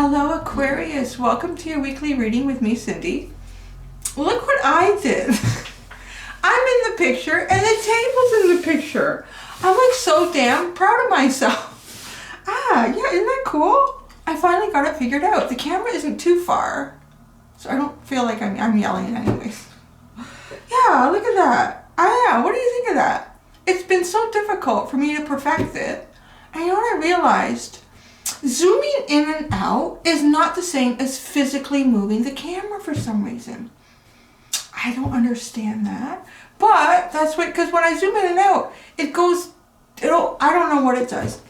Hello Aquarius, welcome to your weekly reading with me, Cindy. Look what I did. I'm in the picture and the table's in the picture. I'm like so damn proud of myself. Yeah, isn't that cool? I finally got it figured out. The camera isn't too far, so I don't feel like I'm yelling anyways. Yeah, look at that. Yeah, what do you think of that? It's been so difficult for me to perfect it. And you know what I realized? Zooming in and out is not the same as physically moving the camera for some reason. I don't understand that. But that's what, because when I zoom in and out, it goes, I don't know what it does.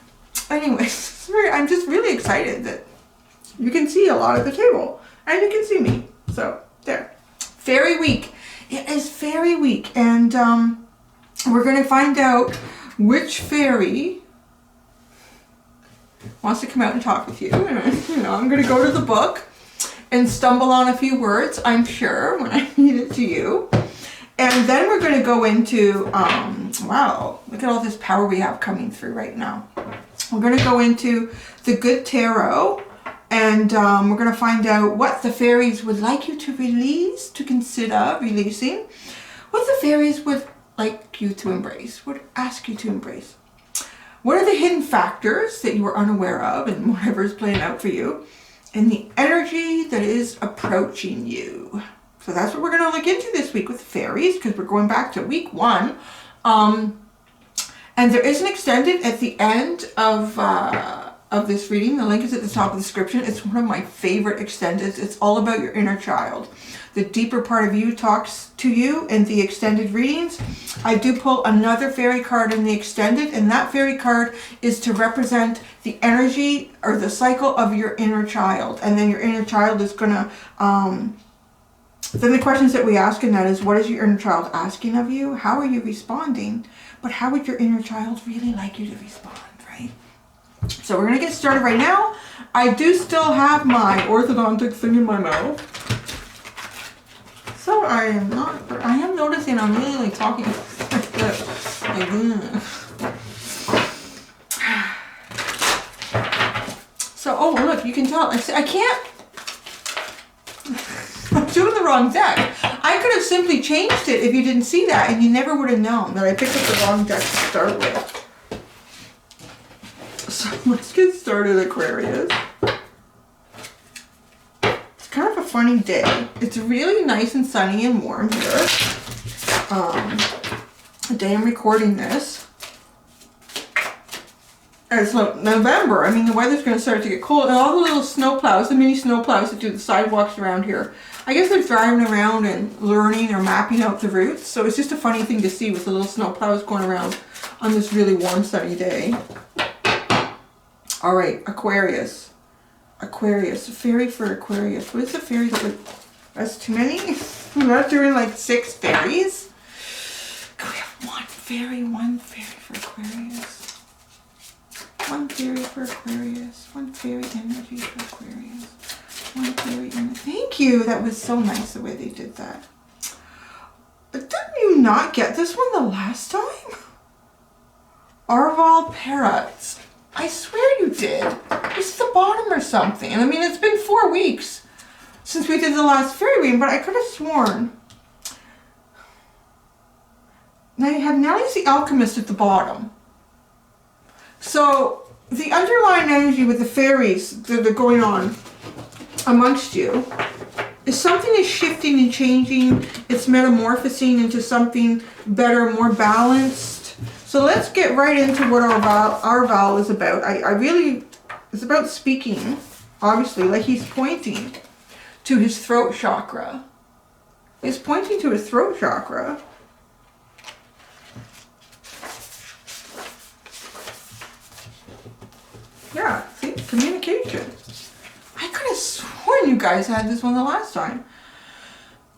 Anyways, I'm just really excited that you can see a lot of the table. And you can see me. So, there. Faery week. It is Faery week. And we're going to find out which fairy wants to come out and talk with you. And, I'm going to go to the book and stumble on a few words, I'm sure, when I read it to you. And then we're going to go into, wow, look at all this power we have coming through right now. We're going to go into the Good Tarot, and we're going to find out what the fairies would like you to release, to consider releasing, what the fairies would like you to embrace, would ask you to embrace. What are the hidden factors that you were unaware of and whatever is playing out for you? And the energy that is approaching you. So that's what we're going to look into this week with fairies, because we're going back to week 1. And there is an extended at the end of this reading. The link is at the top of the description. It's one of my favorite extendeds. It's all about your inner child. The deeper part of you talks to you in the extended readings. I do pull another fairy card in the extended, and that fairy card is to represent the energy or the cycle of your inner child. And then your inner child is going to, then the questions that we ask in that is, what is your inner child asking of you? How are you responding? But how would your inner child really like you to respond, right? So we're going to get started right now. I do still have my orthodontic thing in my mouth. So I am noticing I'm really like talking like this. So, oh look, you can tell, I can't, I'm doing the wrong deck. I could have simply changed it if you didn't see that, and you never would have known that I picked up the wrong deck to start with. So let's get started, Aquarius. Kind of a funny day. It's really nice and sunny and warm here. The day I'm recording this. And it's like November. I mean, the weather's going to start to get cold. And all the little snow plows, the mini snow plows that do the sidewalks around here, I guess they're driving around and learning or mapping out the routes. So it's just a funny thing to see with the little snow plows going around on this really warm, sunny day. All right, Aquarius. Aquarius, a fairy for Aquarius. What is the fairy that would... That's too many? We're not doing like 6 fairies? Can we have one fairy for Aquarius? One fairy for Aquarius. One fairy energy for Aquarius. One fairy energy. Thank you! That was so nice the way they did that. But didn't you not get this one the last time? Arval parrots. I swear you did. It's the bottom or something. I mean, it's been 4 weeks since we did the last fairy reading, but I could have sworn. Now you have Nellie's the Alchemist at the bottom. So the underlying energy with the fairies that are going on amongst you is something is shifting and changing. It's metamorphosing into something better, more balanced. So let's get right into what Arval is about. It's about speaking, obviously, like he's pointing to his throat chakra. He's pointing to his throat chakra. Yeah, see, communication. I could have sworn you guys had this one the last time.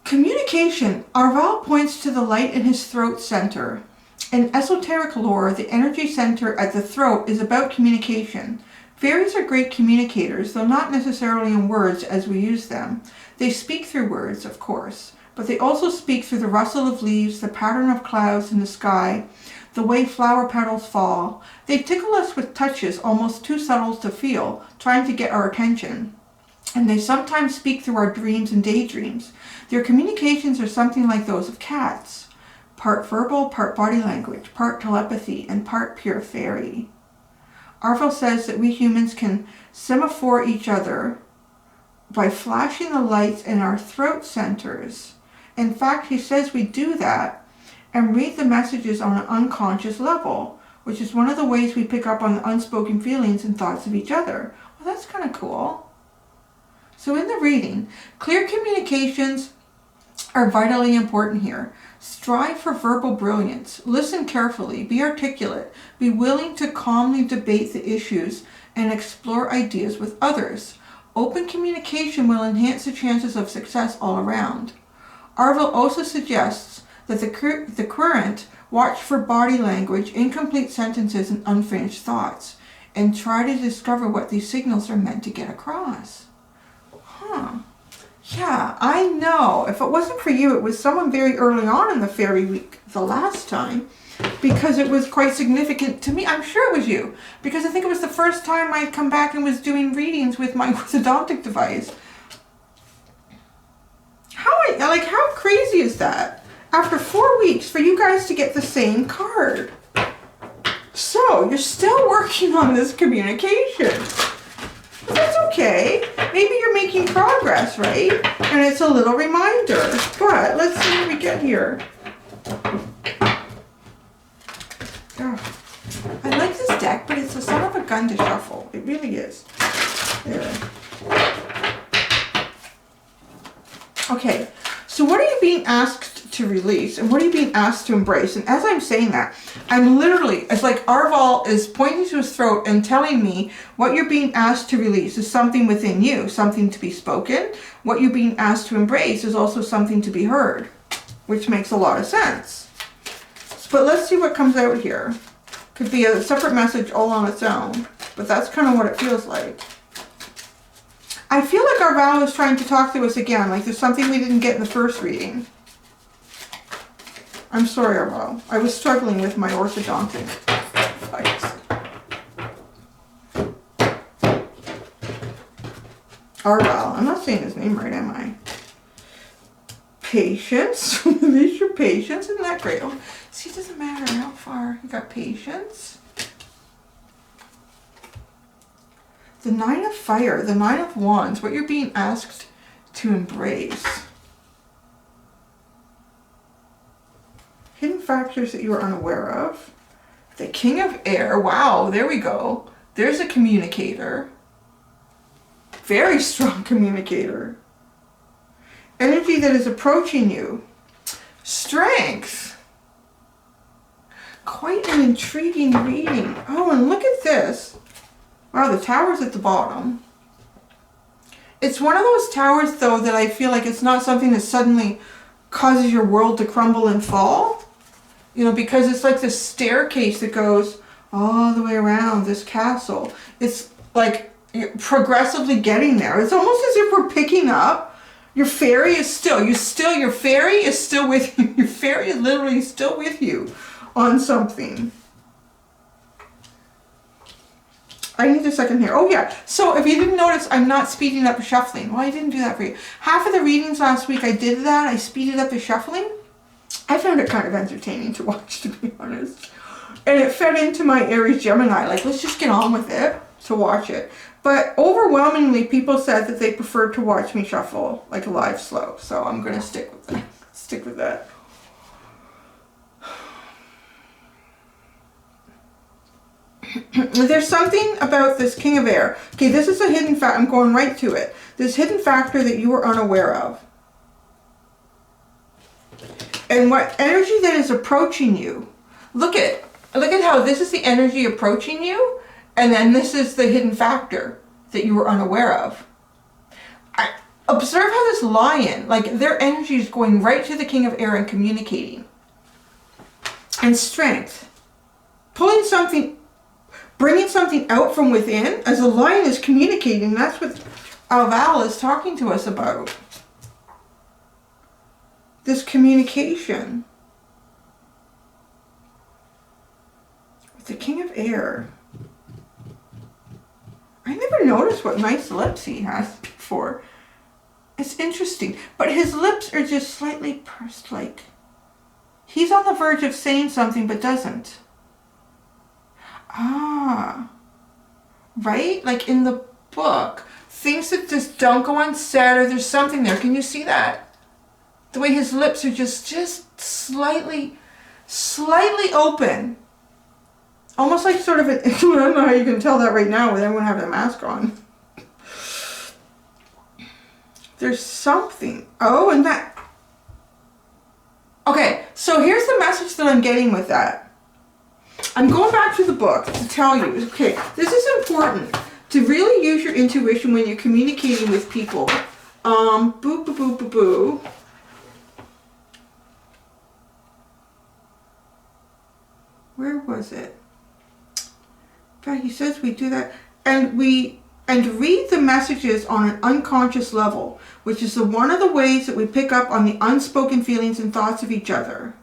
Communication. Arval points to the light in his throat center. In esoteric lore, the energy center at the throat is about communication. Fairies are great communicators, though not necessarily in words as we use them. They speak through words, of course, but they also speak through the rustle of leaves, the pattern of clouds in the sky, the way flower petals fall. They tickle us with touches almost too subtle to feel, trying to get our attention. and they sometimes speak through our dreams and daydreams. Their communications are something like those of cats, part verbal, part body language, part telepathy, and part pure fairy. Arval says that we humans can semaphore each other by flashing the lights in our throat centers. In fact, he says we do that and read the messages on an unconscious level, which is one of the ways we pick up on the unspoken feelings and thoughts of each other. Well, that's kind of cool. So in the reading, clear communications are vitally important here. Strive for verbal brilliance. Listen carefully. Be articulate. Be willing to calmly debate the issues and explore ideas with others. Open communication will enhance the chances of success all around. Arval also suggests that the current watch for body language, incomplete sentences, and unfinished thoughts, and try to discover what these signals are meant to get across. Yeah, I know. If it wasn't for you, it was someone very early on in the fairy week the last time, because it was quite significant to me. I'm sure it was you, because I think it was the first time I'd come back and was doing readings with my orthodontic device. How crazy is that? After 4 weeks for you guys to get the same card. So, you're still working on this communication. But that's okay. Maybe you're making progress, right? And it's a little reminder. But let's see what we get here. Oh, I like this deck, but it's a son of a gun to shuffle. It really is. There. Okay, so what are you being asked to release? And what are you being asked to embrace? And as I'm saying that, I'm literally, it's like Arval is pointing to his throat and telling me what you're being asked to release is something within you, something to be spoken. What you're being asked to embrace is also something to be heard, which makes a lot of sense. But let's see what comes out here. Could be a separate message all on its own, but that's kind of what it feels like. I feel like Arval is trying to talk to us again, like there's something we didn't get in the first reading. I'm sorry, Arval. I was struggling with my orthodontic device. Arval. I'm not saying his name right, am I? Patience. Release your patience. Isn't that great? Oh, see, it doesn't matter how far. You got patience. The Nine of Fire, the Nine of Wands, what you're being asked to embrace. Hidden factors that you are unaware of. The King of Air, wow, there we go. There's a communicator. Very strong communicator. Energy that is approaching you. Strength. Quite an intriguing reading. Oh, and look at this. Wow, the tower's at the bottom. It's one of those towers, though, that I feel like it's not something that suddenly causes your world to crumble and fall. You know, because it's like this staircase that goes all the way around this castle. It's like progressively getting there. It's almost as if we're picking up. Your fairy is still, your fairy is still with you. Your fairy is literally still with you on something. I need a second here. Oh yeah, so if you didn't notice, I'm not speeding up the shuffling. Well, I didn't do that for you. Half of the readings last week I did that. I speeded up the shuffling. I found it kind of entertaining to watch, to be honest. And it fed into my Aries Gemini. Like, let's just get on with it to watch it. But overwhelmingly, people said that they preferred to watch me shuffle like a live slow. So I'm going to stick with that. Stick with that. There's something about this King of Air. Okay, this is a hidden fact. I'm going right to it. This hidden factor that you are unaware of. And what energy that is approaching you. Look at how this is the energy approaching you, and then this is the hidden factor that you were unaware of. Observe how this lion, like their energy is going right to the King of Air and communicating. And strength. Pulling something, bringing something out from within as the lion is communicating. That's what Arval is talking to us about. This communication. With the King of Air. I never noticed what nice lips he has before. for. It's interesting. But his lips are just slightly pursed, like he's on the verge of saying something but doesn't. Ah. Right? Like in the book, things that just don't go unsaid, or there's something there. Can you see that? The way his lips are just slightly open. Almost like sort of an, I don't know how you can tell that right now with everyone having a mask on. There's something. Oh, and that. Okay, so here's the message that I'm getting with that. I'm going back to the book to tell you, okay, this is important to really use your intuition when you're communicating with people. Boo, boo, boo, boo, boo. Where was it? He says we do that, and read the messages on an unconscious level, which is one of the ways that we pick up on the unspoken feelings and thoughts of each other.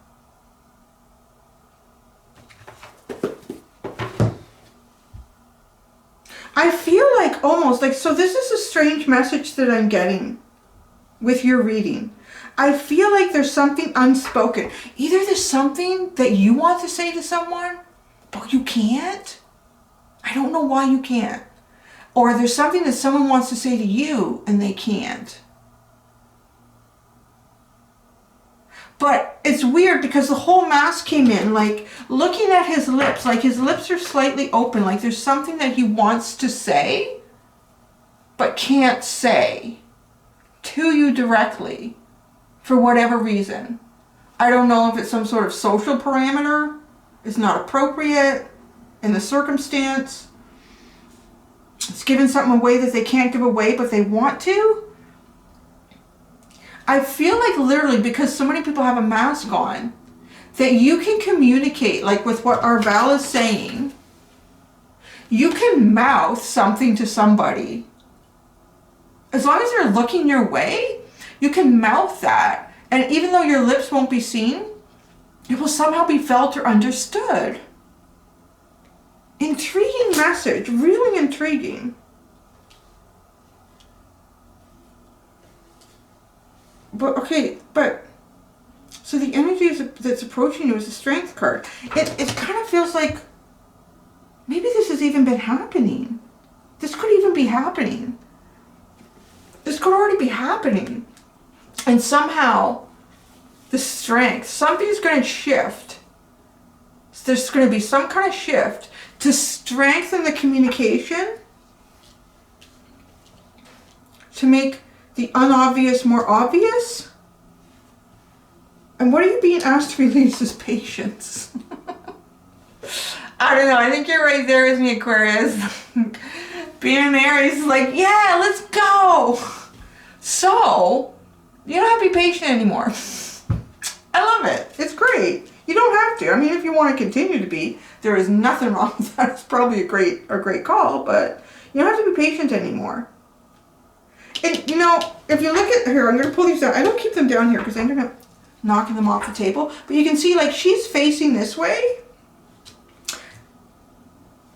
I feel like almost like, so this is a strange message that I'm getting with your reading. I feel like there's something unspoken. Either there's something that you want to say to someone, but you can't. I don't know why you can't. Or there's something that someone wants to say to you and they can't. But it's weird because the whole mask came in, like looking at his lips, like his lips are slightly open, like there's something that he wants to say, but can't say to you directly for whatever reason. I don't know if it's some sort of social parameter, it's not appropriate in the circumstance. It's giving something away that they can't give away, but they want to. I feel like literally, because so many people have a mask on, that you can communicate, like with what Arval is saying. You can mouth something to somebody. As long as they're looking your way, you can mouth that. And even though your lips won't be seen, it will somehow be felt or understood. Intriguing message, really intriguing. But okay, so the energy that's approaching you is a strength card. It kind of feels like maybe this has even been happening. This could even be happening. This could already be happening. And somehow the strength, something's going to shift. There's going to be some kind of shift to strengthen the communication, to make the unobvious more obvious. And what are you being asked to release is patience. I don't know, I think you're right there with me, Aquarius. Being an Aries is like, yeah, let's go. So, you don't have to be patient anymore. I love it. It's great. You don't have to. I mean, if you want to continue to be, there is nothing wrong with that. It's probably a great call, but you don't have to be patient anymore. And, you know, if you look at here, I'm going to pull these down. I don't keep them down here because I ended up knocking them off the table. But you can see, like, she's facing this way.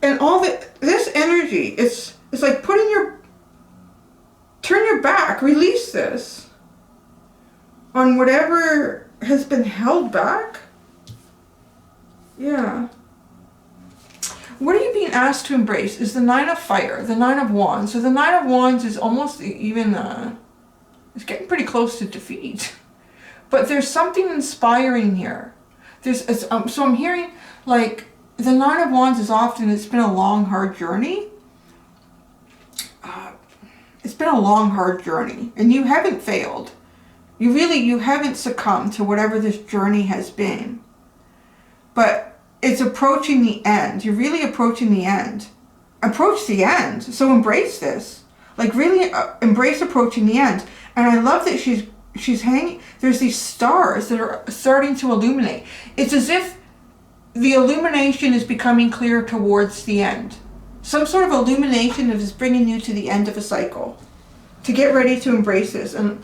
And all this energy, it's like turn your back, release this on whatever has been held back. Yeah. What are you being asked to embrace is the Nine of Fire, the Nine of Wands. So the Nine of Wands is almost even, it's getting pretty close to defeat. But there's something inspiring here. So I'm hearing, like, the Nine of Wands is often, it's been a long, hard journey. It's been a long, hard journey. And you haven't failed. You haven't succumbed to whatever this journey has been. But it's approaching the end. You're really approaching the end. Approach the end. So embrace this. Like really embrace approaching the end. And I love that she's hanging. There's these stars that are starting to illuminate. It's as if the illumination is becoming clear towards the end. Some sort of illumination that is bringing you to the end of a cycle. To get ready to embrace this and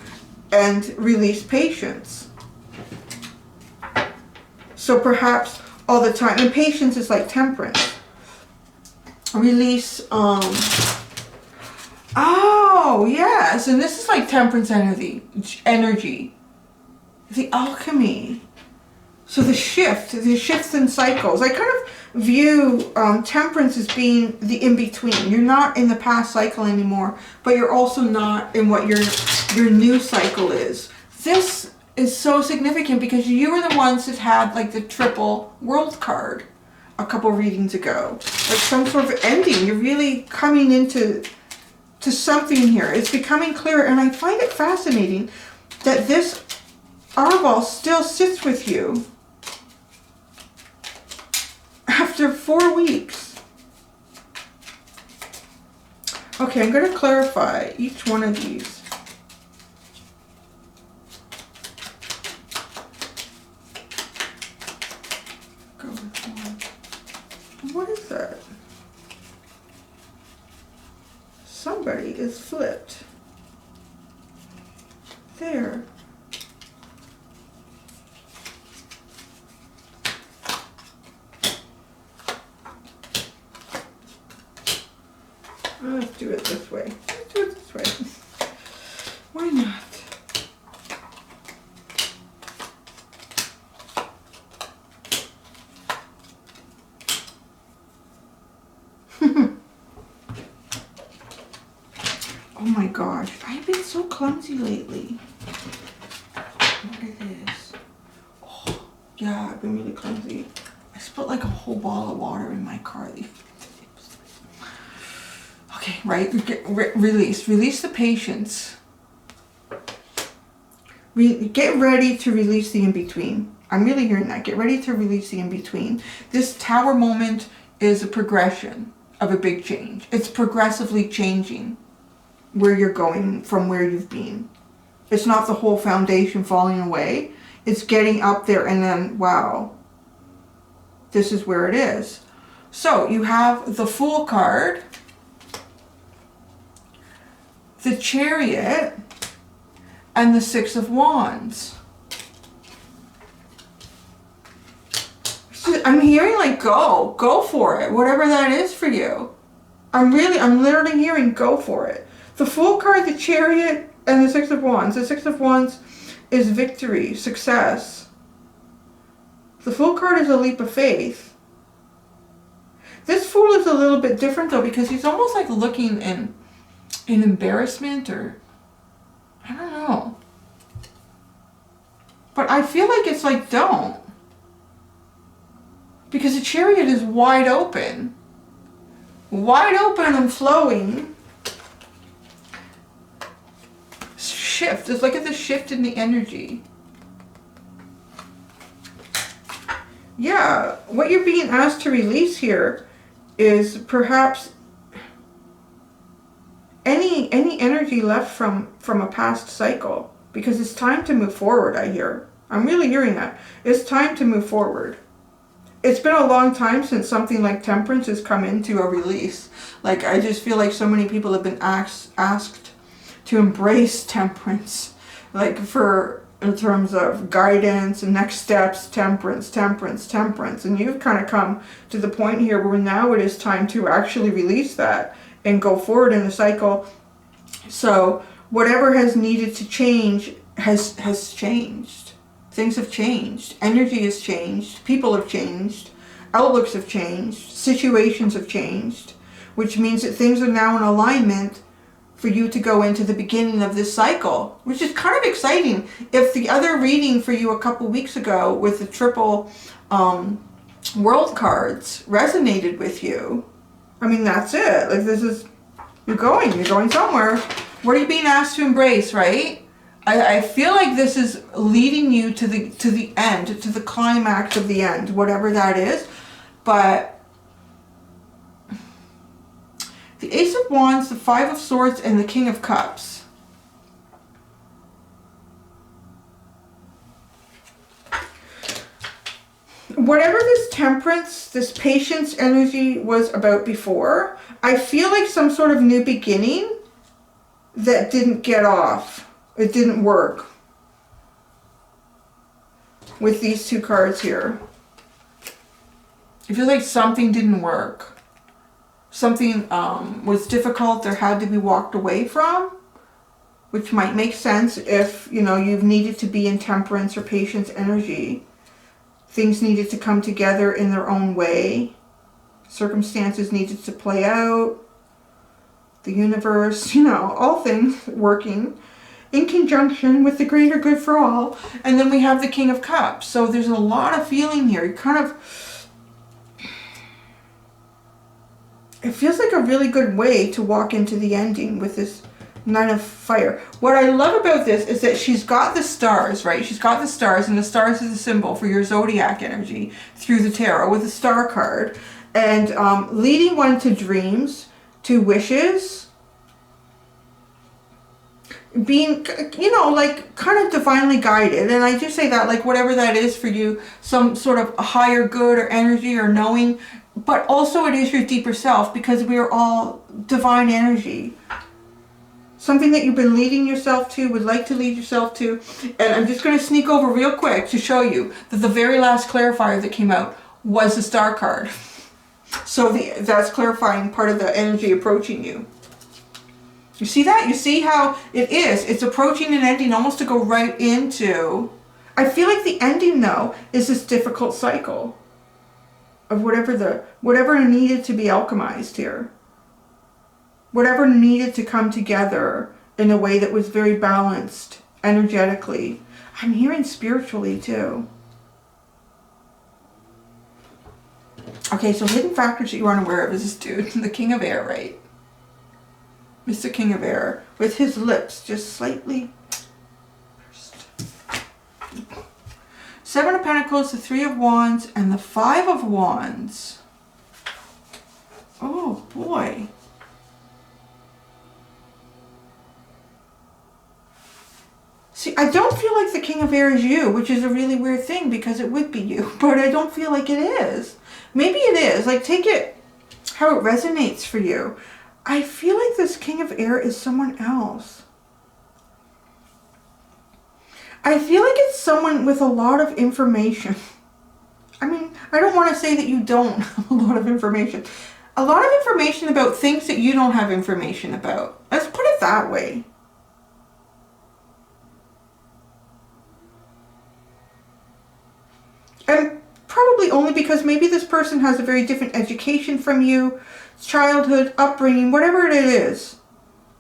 release patience. So perhaps all the time, and patience is like temperance. Release, oh yes, Yes, and this is like temperance energy. The alchemy. So the shifts in cycles. I kind of view temperance as being the in-between. You're not in the past cycle anymore, but you're also not in what your new cycle is. This is so significant because you were the ones that had like the triple world card a couple readings ago. Like some sort of ending. You're really coming into something here. It's becoming clearer, and I find it fascinating that this Arval still sits with you after 4 weeks. Okay, I'm going to clarify each one of these. Go with one. What is that? Somebody is flipped. There. Let's do it this way. Let's do it this way. Why not? Oh my gosh, I've been so clumsy lately. What is this? Oh, yeah, I've been really clumsy. I spilled like a whole bottle of water in my car. Okay, right, release the patience. Get ready to release the in-between. I'm really hearing that. Get ready to release the in-between. This tower moment is a progression of a big change. It's progressively changing where you're going from where you've been. It's not the whole foundation falling away. It's getting up there and then, wow, this is where it is. So you have the Fool card, the Chariot, and the Six of Wands. I'm hearing like go for it, whatever that is for you. I'm literally hearing go for it. The Fool card, the Chariot, and the Six of Wands. The Six of Wands is victory, success. The Fool card is a leap of faith. This Fool is a little bit different though, because he's almost like looking in embarrassment, or I don't know. But I feel like it's like don't. Because the Chariot is wide open. Wide open and flowing. Shift. Just look at the shift in the energy. Yeah, what you're being asked to release here is perhaps any energy left from a past cycle, because it's time to move forward. I'm really hearing that. It's time to move forward. It's been a long time since something like temperance has come into a release. Like, I just feel like so many people have been asked to embrace temperance, like in terms of guidance and next steps, temperance, and you've kind of come to the point here where now it is time to actually release that and go forward in the cycle. So whatever has needed to change has changed. Things have changed. Energy has changed. People have changed. Outlooks have changed. Situations have changed, which means that things are now in alignment for you to go into the beginning of this cycle, which is kind of exciting. If the other reading for you a couple weeks ago with the triple world cards resonated with you, I mean, that's it. Like, this is, you're going somewhere. What are you being asked to embrace, right? I feel like this is leading you to the end, to the climax of the end, whatever that is. But the Ace of Wands, the Five of Swords, and the King of Cups. Whatever this temperance, this patience energy was about before, I feel like some sort of new beginning that didn't get off. It didn't work with these two cards here. I feel like something didn't work. Something was difficult, there had to be walked away from. which might make sense if, you know, you've needed to be in temperance or patience energy. Things needed to come together in their own way. Circumstances needed to play out. The universe, you know, all things working in conjunction with the greater good for all. And then we have the King of Cups. So there's a lot of feeling here. You kind of, it feels like a really good way to walk into the ending with this Nine of Fire. What I love about this is that she's got the stars, right? She's got the stars, and the stars is a symbol for your zodiac energy through the tarot with the star card. And leading one to dreams, to wishes, being, you know, like kind of divinely guided. And I do say that, like, whatever that is for you, some sort of higher good or energy or knowing, but also it is your deeper self, because we are all divine energy. Something that you've been leading yourself to, would like to lead yourself to. And I'm just going to sneak over real quick to show you that the very last clarifier that came out was the star card. So that's clarifying part of the energy approaching you. You see that? You see how it is? It's approaching an ending almost to go right into... I feel like the ending, though, is this difficult cycle of whatever needed to be alchemized here. Whatever needed to come together in a way that was very balanced energetically. I'm hearing spiritually, too. Okay, so hidden factors that you aren't aware of is this dude, the King of Air, right? Mr. King of Air, with his lips just slightly pursed. Seven of Pentacles, the Three of Wands, and the Five of Wands. Oh, boy. See, I don't feel like the King of Air is you, which is a really weird thing because it would be you, but I don't feel like it is. Maybe it is. Like, take it how it resonates for you. I feel like this King of Air is someone else. I feel like it's someone with a lot of information. I mean, I don't want to say that you don't have a lot of information. A lot of information about things that you don't have information about. Let's put it that way. And probably only because maybe this person has a very different education from you, childhood, upbringing, whatever it is.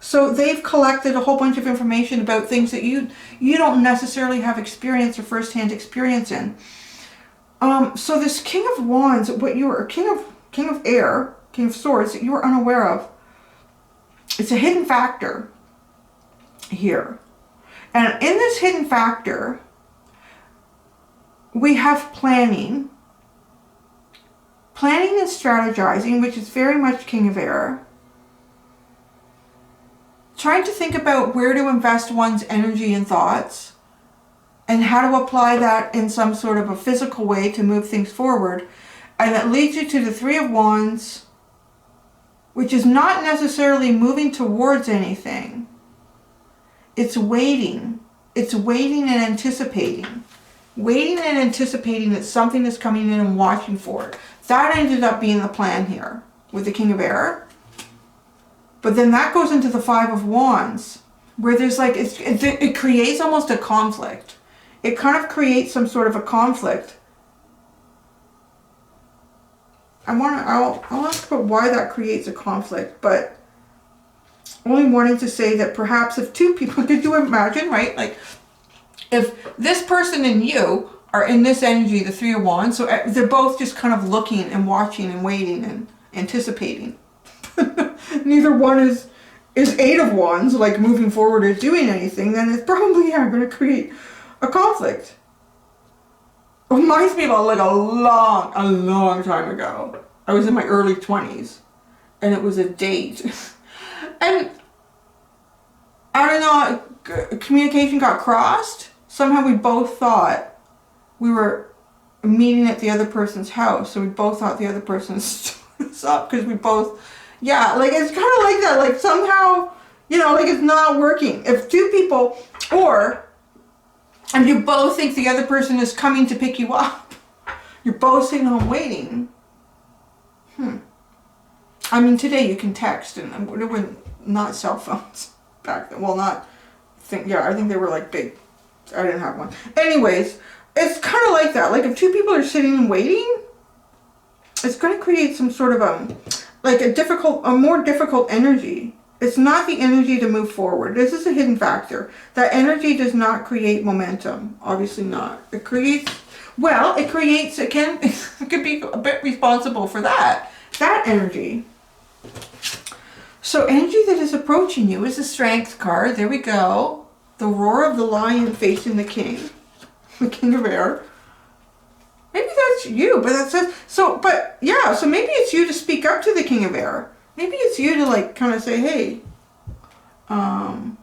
So they've collected a whole bunch of information about things that you don't necessarily have experience or first-hand experience in. So this King of Wands, what you are, King of Air, King of Swords, that you are unaware of, it's a hidden factor here. And in this hidden factor, we have planning and strategizing, which is very much King of Air. Trying to think about where to invest one's energy and thoughts and how to apply that in some sort of a physical way to move things forward. And that leads you to the Three of Wands, which is not necessarily moving towards anything. It's waiting. It's waiting and anticipating. Waiting and anticipating that something is coming in and watching for it. That ended up being the plan here with the King of Air. But then that goes into the Five of Wands, where there's like, it creates almost a conflict. It kind of creates some sort of a conflict. I'll ask about why that creates a conflict, but only wanting to say that perhaps if two people, could you imagine, right? Like, if this person and you are in this energy, the Three of Wands, so they're both just kind of looking and watching and waiting and anticipating. Neither one is Eight of Wands, like moving forward or doing anything, then it's probably going to create a conflict. It reminds me about like a long time ago. I was in my early 20s and it was a date. And I don't know, communication got crossed. Somehow we both thought we were meeting at the other person's house. So we both thought the other person stood us up because we both, yeah, like it's kind of like that. Like somehow, you know, like it's not working. If two people, and you both think the other person is coming to pick you up, you're both sitting home waiting. I mean, today you can text, and it wouldn't, not cell phones back then. Well, not Yeah, I think they were like big. I didn't have one. Anyways, it's kind of like that. Like if two people are sitting and waiting, it's going to create some sort of like a more difficult energy. It's not the energy to move forward. This is a hidden factor. That energy does not create momentum. Obviously not. It creates, well, it could be a bit responsible for that energy. So energy that is approaching you is the Strength card. There we go. The roar of the lion facing the king. The king of air. Maybe that's you, but that says, so maybe it's you to speak up to the king of air. Maybe it's you to like kind of say, hey, look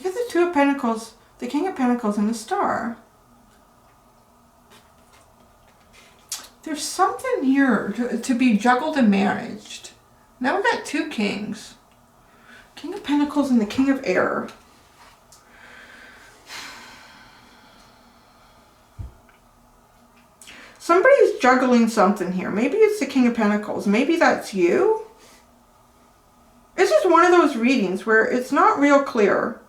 at the Two of Pentacles, the King of Pentacles and the Star. There's something here to be juggled and managed. Now we've got two kings. King of Pentacles and the King of Air. Somebody's juggling something here. Maybe it's the King of Pentacles. Maybe that's you. This is one of those readings where it's not real clear.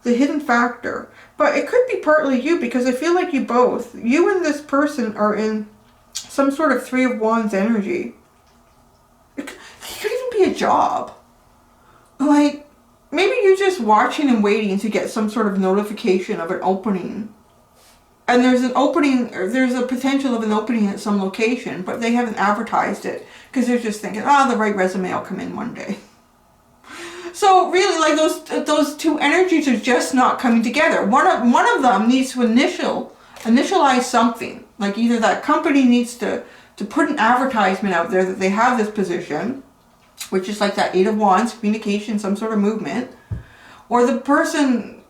The hidden factor. But it could be partly you because I feel like you and this person are in some sort of Three of Wands energy. It could even be a job. Like, maybe you're just watching and waiting to get some sort of notification of an opening. And there's an opening, or there's a potential of an opening at some location, but they haven't advertised it because they're just thinking, the right resume will come in one day. So really, like those two energies are just not coming together. One of them needs to initialize something. Like either that company needs to put an advertisement out there that they have this position, which is like that Eight of Wands, communication, some sort of movement, or the person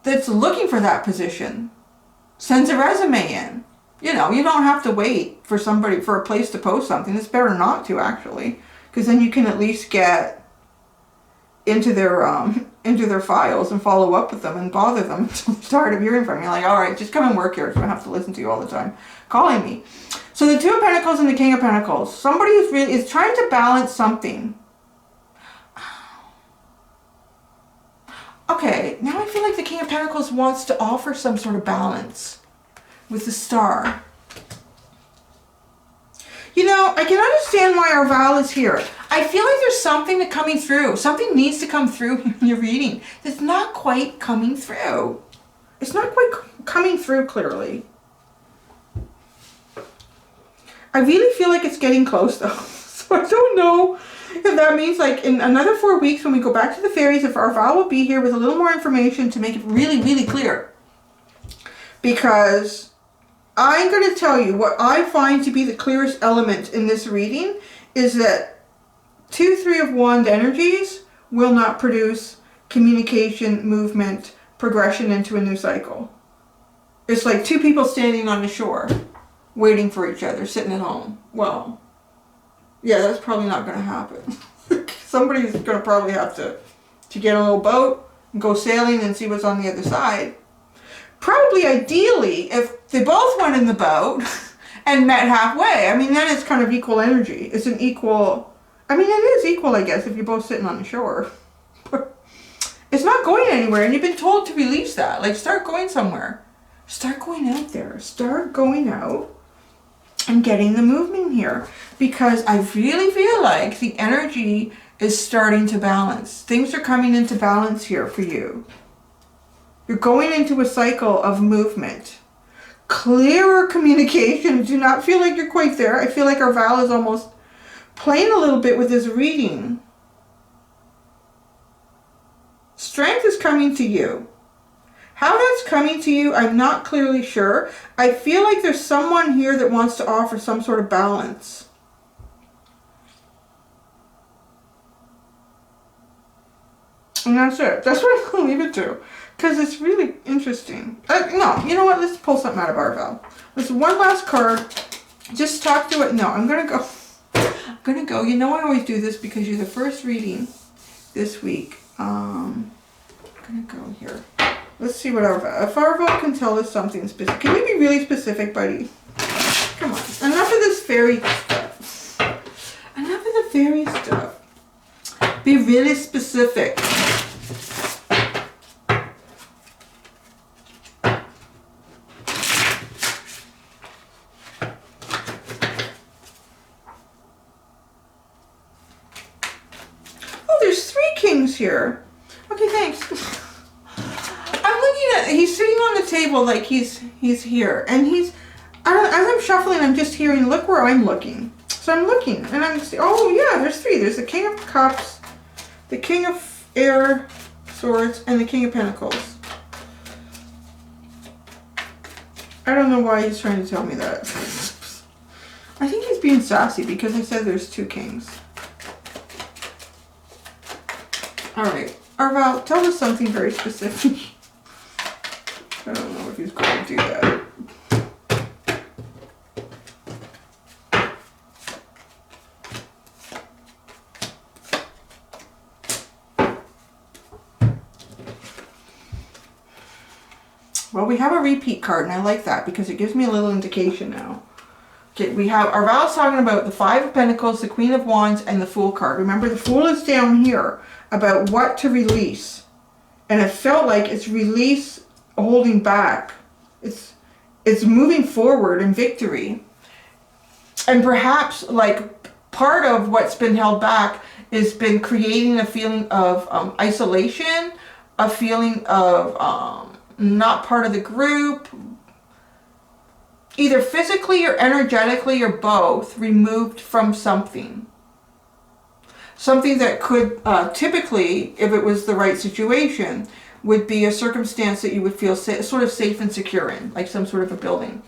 that's looking for that position sends a resume in. You know, you don't have to wait for a place to post something. It's better not to, actually, because then you can at least get into their files and follow up with them and bother them until they're tired of hearing from you. You're like, all right, just come and work here, so I don't have to listen to you all the time calling me. So the Two of Pentacles and the King of Pentacles. Somebody is trying to balance something. Okay, now I feel like the King of Pentacles wants to offer some sort of balance with the Star. You know, I can understand why Arval is here. I feel like there's something coming through. Something needs to come through in your reading that's not quite coming through. It's not quite coming through clearly. I really feel like it's getting close though. So I don't know if that means like in another 4 weeks when we go back to the fairies, if Arval will be here with a little more information to make it really, really clear. Because I'm going to tell you what I find to be the clearest element in this reading is that 2 Three of Wands energies will not produce communication, movement, progression into a new cycle. It's like two people standing on the shore waiting for each other, sitting at home. Well, yeah, that's probably not going to happen. Somebody's going to probably have to get a little boat and go sailing and see what's on the other side. Probably ideally, if they both went in the boat and met halfway, I mean, then it's kind of equal energy. It's an equal, I mean, it is equal, I guess, if you're both sitting on the shore. But it's not going anywhere, and you've been told to release that. Like, start going somewhere. Start going out there. Start going out and getting the movement here. Because I really feel like the energy is starting to balance. Things are coming into balance here for you. You're going into a cycle of movement. Clearer communication. I do not feel like you're quite there. I feel like Arval is almost playing a little bit with his reading. Strength is coming to you. How that's coming to you, I'm not clearly sure. I feel like there's someone here that wants to offer some sort of balance. And that's it. That's what I'm going to leave it to. Because it's really interesting. No, you know what? Let's pull something out of Arval. There's one last card. Just talk to it. No, I'm going to go. I'm going to go. You know I always do this because you're the first reading this week. I'm going to go here. Let's see what Arval. If Arval can tell us something specific. Can you be really specific, buddy? Come on. Enough of this fairy stuff. Enough of the fairy stuff. Be really specific. Oh, there's 3 kings here. Okay, thanks. I'm looking at, he's sitting on the table like he's here, and he's, as I'm shuffling, I'm just hearing, look where I'm looking. So I'm looking, and I'm just, oh yeah, there's 3. There's the King of Cups, the King of Air Swords, and the King of Pentacles. I don't know why he's trying to tell me that. I think he's being sassy because I said there's 2 kings. Alright, Arval, tell us something very specific. I don't know if he's going to do that. Well, we have a repeat card, and I like that because it gives me a little indication now. Okay, we have, Arval's talking about the 5 of Pentacles, the Queen of Wands, and the Fool card. Remember, the Fool is down here about what to release. And it felt like it's release holding back. It's moving forward in victory. And perhaps, like, part of what's been held back has been creating a feeling of isolation, a feeling of not part of the group, either physically or energetically or both, removed from something. Something that could typically, if it was the right situation, would be a circumstance that you would feel sort of safe and secure in, like some sort of a building.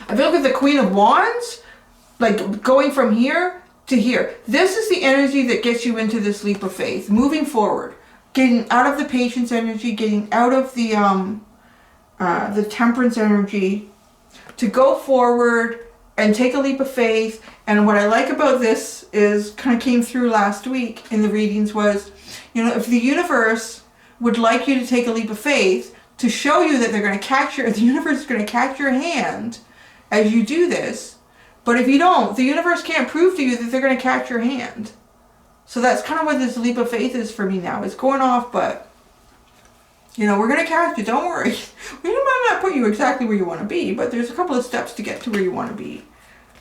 I feel like with the Queen of Wands, like going from here to here, this is the energy that gets you into this leap of faith, moving forward. Getting out of the patience energy, getting out of the temperance energy, to go forward and take a leap of faith. And what I like about this is, kind of came through last week in the readings, was, you know, if the universe would like you to take a leap of faith to show you that they're going to catch the universe is going to catch your hand as you do this. But if you don't, the universe can't prove to you that they're going to catch your hand. So that's kind of what this leap of faith is for me now. It's going off, but, you know, we're going to catch you. Don't worry. We might not put you exactly where you want to be, but there's a couple of steps to get to where you want to be.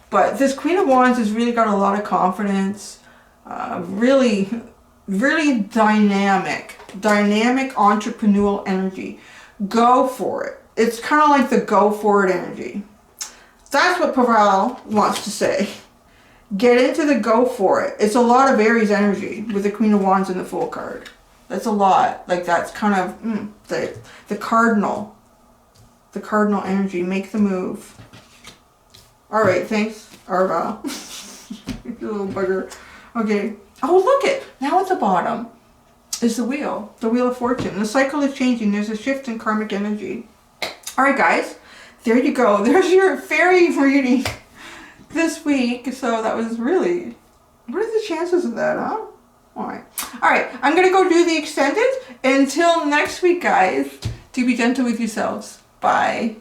But this Queen of Wands has really got a lot of confidence. Really, really dynamic entrepreneurial energy. Go for it. It's kind of like the go for it energy. That's what Arval wants to say. Get into the go for it. It's a lot of Aries energy with the Queen of Wands and the Fool card. That's a lot. Like, that's kind of the cardinal energy. Make the move. All right, thanks, Arval. You little bugger. Okay. Oh, look it. Now at the bottom is the Wheel of Fortune. The cycle is changing. There's a shift in karmic energy. All right, guys. There you go. There's your fairy reading this week. So that was really, what are the chances of that, huh? All right. I'm going to go do the extended. Until next week, guys, do be gentle with yourselves. Bye.